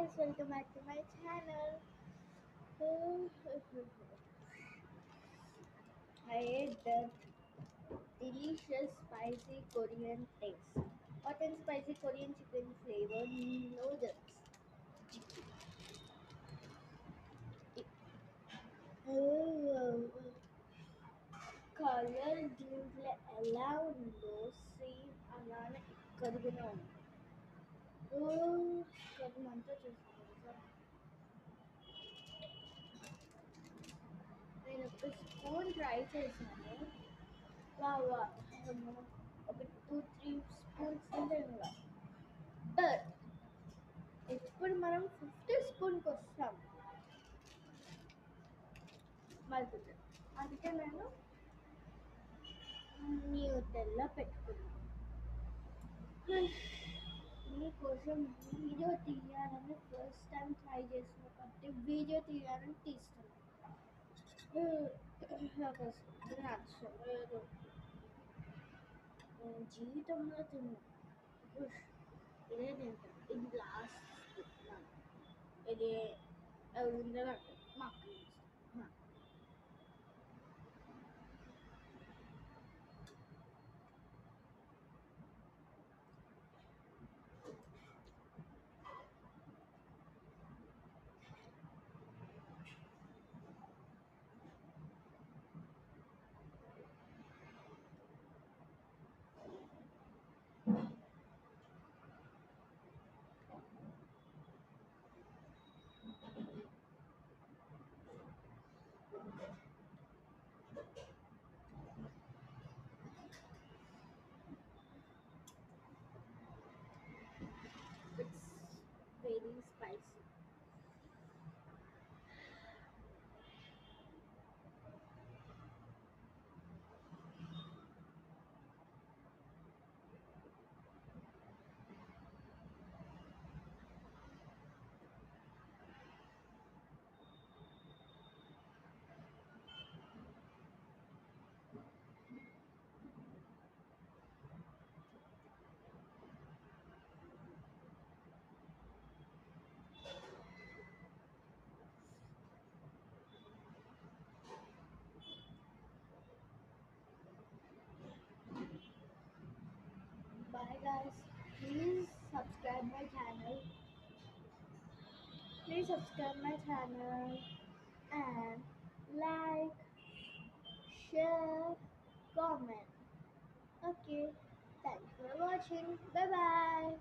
guys, welcome back to my channel. So, I ate the delicious spicy Korean taste. Hot and spicy Korean chicken flavor noodles. Colour దీంట్లో ఎలా ఉందో same అలానే ఇక్కడ కూడా ఉంది. కడుమంతా చూసాను. నేను ఒక స్పూన్ ట్రై చేశాను. వావ్, ఒక 2-3 స్పూన్స్ తింటాను. బట్ ఇప్పుడు మనం 50 స్పూన్కి వస్తాం మరుగుతుంది. అందుకే నేను న్యూటెల్లా పెట్టుకున్నాను. మీకోసం వీడియో తీయాలని ఫస్ట్ టైం ట్రై చేసిన కాబట్టి వీడియో తీయాలని తీస్తున్నాను. నాకు అసలు నచ్చలేదు. జీవితంలో తిన్నాను. ఇదే తింటాను. ఇది లాస్ట్ తిన్నాను. ఇది ఉందో నాకు మా అక్క ఇష్టం. It's very spicy. Bye guys. Please subscribe my channel. Please subscribe my channel and like, share, comment. Okay. Thanks for watching. Bye bye.